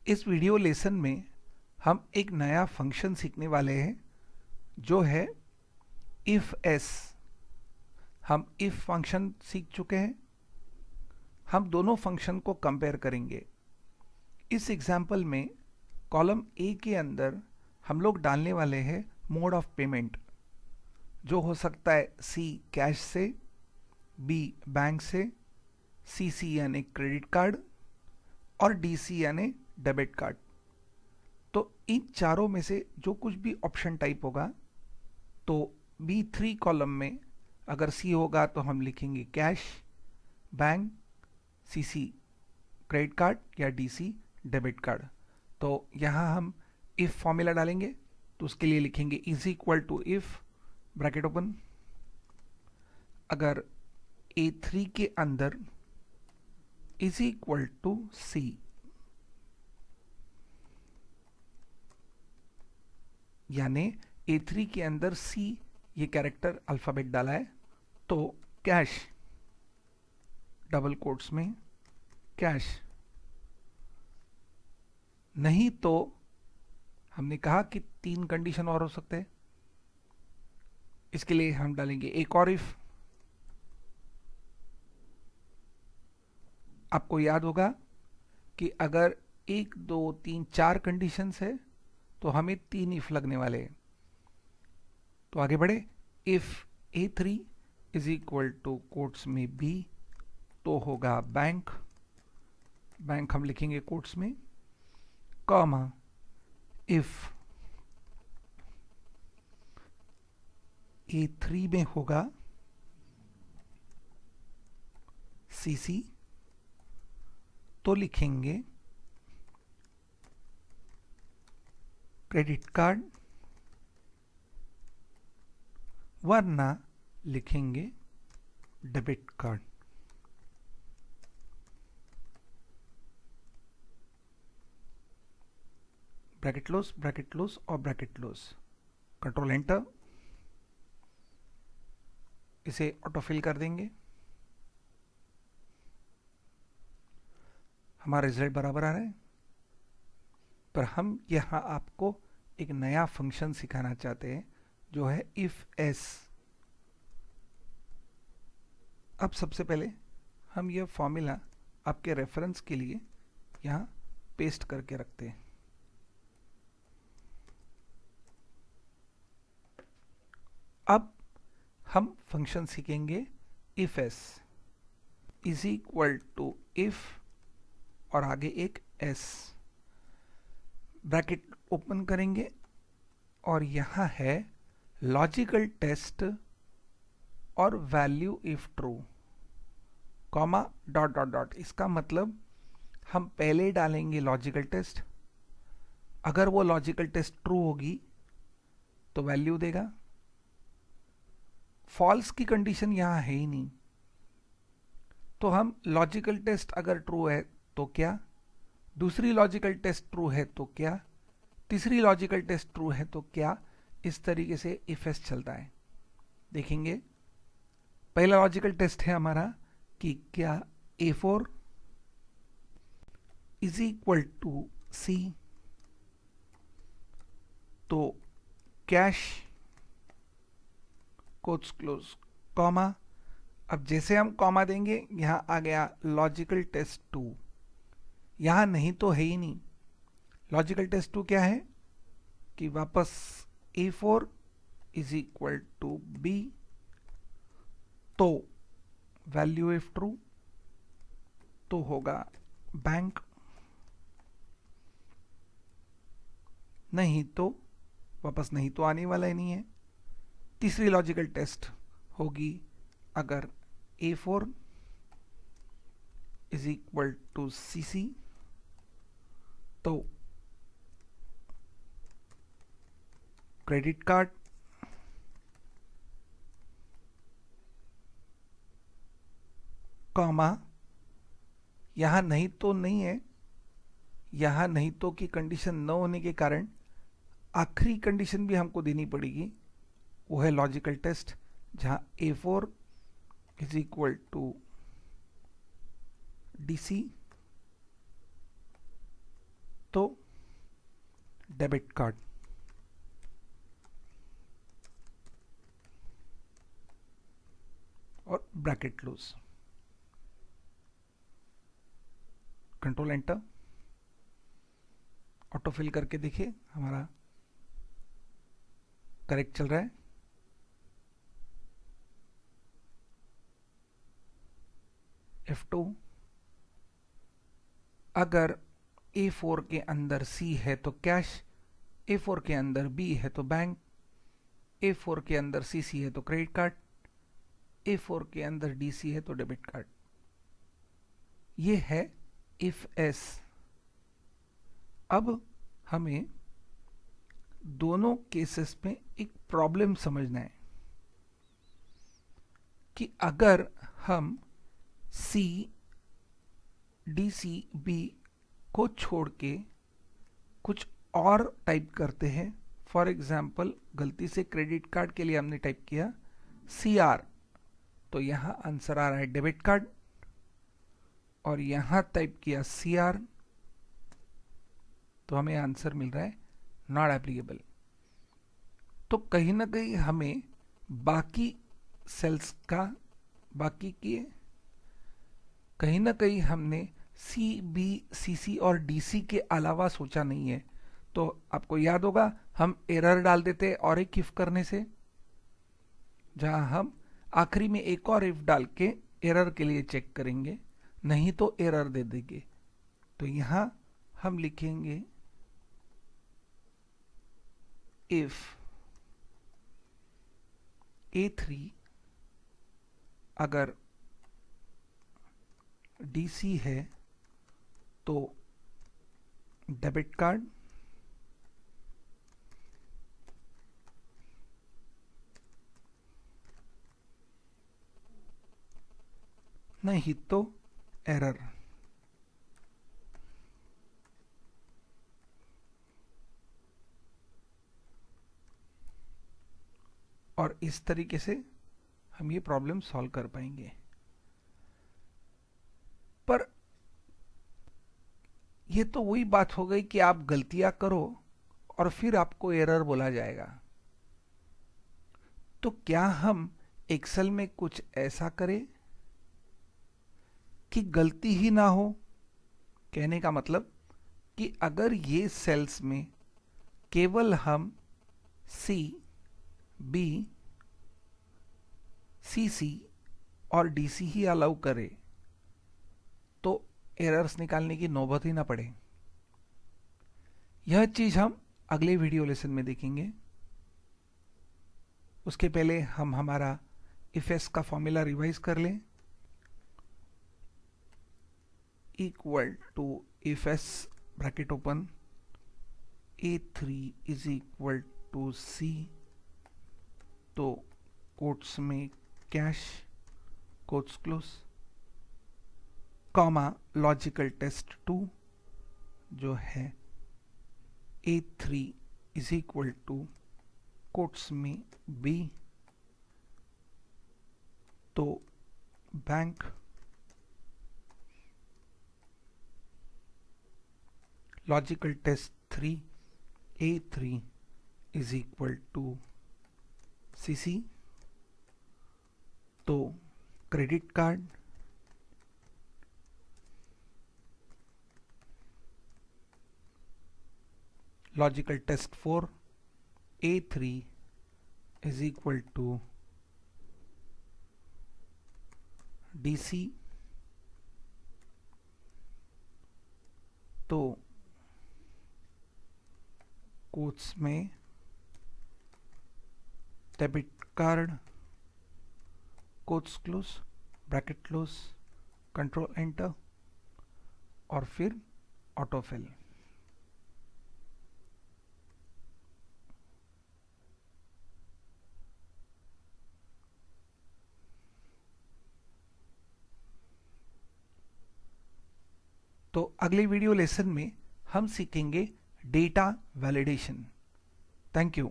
इस video lesson में हम एक नया फंक्शन सीखने वाले हैं जो है इफ एस। हम इफ फंक्शन सीख चुके हैं। हम दोनों फंक्शन को कंपेयर करेंगे। इस एग्जाम्पल में कॉलम ए के अंदर हम लोग डालने वाले हैं मोड ऑफ पेमेंट, जो हो सकता है सी कैश से, बी बैंक से, सी यानी क्रेडिट कार्ड और डी यानी डेबिट कार्ड। तो इन चारों में से जो कुछ भी ऑप्शन टाइप होगा, तो B3 कॉलम में अगर सी होगा तो हम लिखेंगे कैश, बैंक, सी क्रेडिट कार्ड या डी डेबिट कार्ड। तो यहाँ हम इफ फॉर्मूला डालेंगे, तो उसके लिए लिखेंगे is equal to if bracket open, अगर A3 के अंदर इज इक्वल टू सी, यानी A3 के अंदर C ये कैरेक्टर अल्फ़ाबेट डाला है, तो कैश डबल कोट्स में कैश। नहीं तो हमने कहा कि 3 कंडीशन और हो सकते हैं। इसके लिए हम डालेंगे एक और इफ। आपको याद होगा कि अगर 1 2 3 4 कंडीशंस है तो हमें 3 इफ लगने वाले हैं। तो आगे बढ़े, if A3 is equal to quotes में B, तो होगा बैंक, बैंक हम लिखेंगे कोट्स में, कॉमा इफ A3 में होगा CC, तो लिखेंगे क्रेडिट कार्ड, वरना लिखेंगे डेबिट कार्ड। ब्रैकेट क्लोज और ब्रैकेट क्लोज, कंट्रोल एंटर, इसे ऑटोफिल कर देंगे। हमारा रिजल्ट बराबर आ रहा है, पर हम यहाँ आपको एक नया फंक्शन सिखाना चाहते हैं जो है इफ एस। अब सबसे पहले हम यह फॉर्मूला आपके रेफरेंस के लिए यहाँ पेस्ट करके रखते हैं। अब हम फंक्शन सीखेंगे if S is equal to if और आगे एक एस, ब्रैकेट ओपन करेंगे और यहाँ है लॉजिकल टेस्ट और value if true, comma dot dot dot. इसका मतलब हम पहले डालेंगे लॉजिकल टेस्ट, अगर वो लॉजिकल टेस्ट ट्रू होगी तो वैल्यू देगा। फॉल्स की कंडीशन यहाँ है ही नहीं, तो हम लॉजिकल टेस्ट अगर ट्रू है तो क्या, दूसरी लॉजिकल टेस्ट ट्रू है तो क्या, तीसरी लॉजिकल टेस्ट ट्रू है तो क्या, इस तरीके से इफ एस चलता है। देखेंगे, पहला लॉजिकल टेस्ट है हमारा कि क्या A4 is equal to C, तो कैश कोट्स क्लोज कॉमा। अब जैसे हम कॉमा देंगे, यहां आ गया लॉजिकल टेस्ट 2, यहां नहीं तो है ही नहीं। लॉजिकल टेस्ट 2 क्या है कि वापस A4 is equal to B, तो वैल्यू इफ ट्रू तो होगा बैंक, नहीं तो वापस नहीं तो आने वाला ही नहीं है। तीसरी लॉजिकल टेस्ट होगी अगर A4 is equal to CC, तो क्रेडिट कार्ड, कॉमा यहां नहीं तो नहीं है, यहां नहीं तो की कंडीशन न होने के कारण आखिरी कंडीशन भी हमको देनी पड़ेगी, वो है लॉजिकल टेस्ट, जहां A4 is equal to DC, तो डेबिट कार्ड। और bracket close, control enter. Auto fill करके देखिए हमारा करेक्ट चल रहा है। F2, अगर A4 के अंदर C है तो कैश, A4 के अंदर B है तो बैंक, A4 के अंदर CC है तो क्रेडिट कार्ड, A4 के अंदर DC है तो डेबिट कार्ड। ये है इफ एस। अब हमें दोनों केसेस में एक प्रॉब्लम समझना है कि अगर हम C, DC, B को छोड़ के कुछ और टाइप करते हैं, फॉर एग्जाम्पल गलती से क्रेडिट कार्ड के लिए हमने टाइप किया CR, तो यहां आंसर आ रहा है डेबिट कार्ड, और यहां टाइप किया CR तो हमें आंसर मिल रहा है नॉट एप्लीकेबल। तो कहीं ना कहीं हमें बाकी सेल्स का, बाकी के कहीं ना कहीं हमने सी, बी, CC और DC के अलावा सोचा नहीं है। तो आपको याद होगा हम एरर डाल देते और एक इफ करने से, जहां हम आखिरी में एक और इफ डाल के एरर के लिए चेक करेंगे, नहीं तो एरर दे देंगे। तो यहां हम लिखेंगे इफ A3 अगर DC है तो डेबिट कार्ड, नहीं तो एरर। और इस तरीके से हम ये प्रॉब्लम सॉल्व कर पाएंगे। पर ये तो वही बात हो गई कि आप गलतियां करो और फिर आपको एरर बोला जाएगा। तो क्या हम एक्सेल में कुछ ऐसा करें कि गलती ही ना हो? कहने का मतलब कि अगर ये सेल्स में केवल हम C, B, CC और DC ही अलाउ करें तो एरर्स निकालने की नौबत ही ना पड़े। यह चीज हम अगले वीडियो लेसन में देखेंगे। उसके पहले हम हमारा इफ एस का फॉर्मूला रिवाइज कर लें। Equal to IFS bracket open A3 is equal to C, तो कोट्स में cash, quotes close, comma logical test 2 जो है A3 is equal to quotes में B, तो bank, logical test 3 A3 is equal to CC, तो credit card, logical test 4 A3 is equal to DC, तो quotes में debit card, quotes close, bracket close, control enter और फिर autofill. तो अगले video lesson में हम सीखेंगे डेटा वैलिडेशन। Thank you.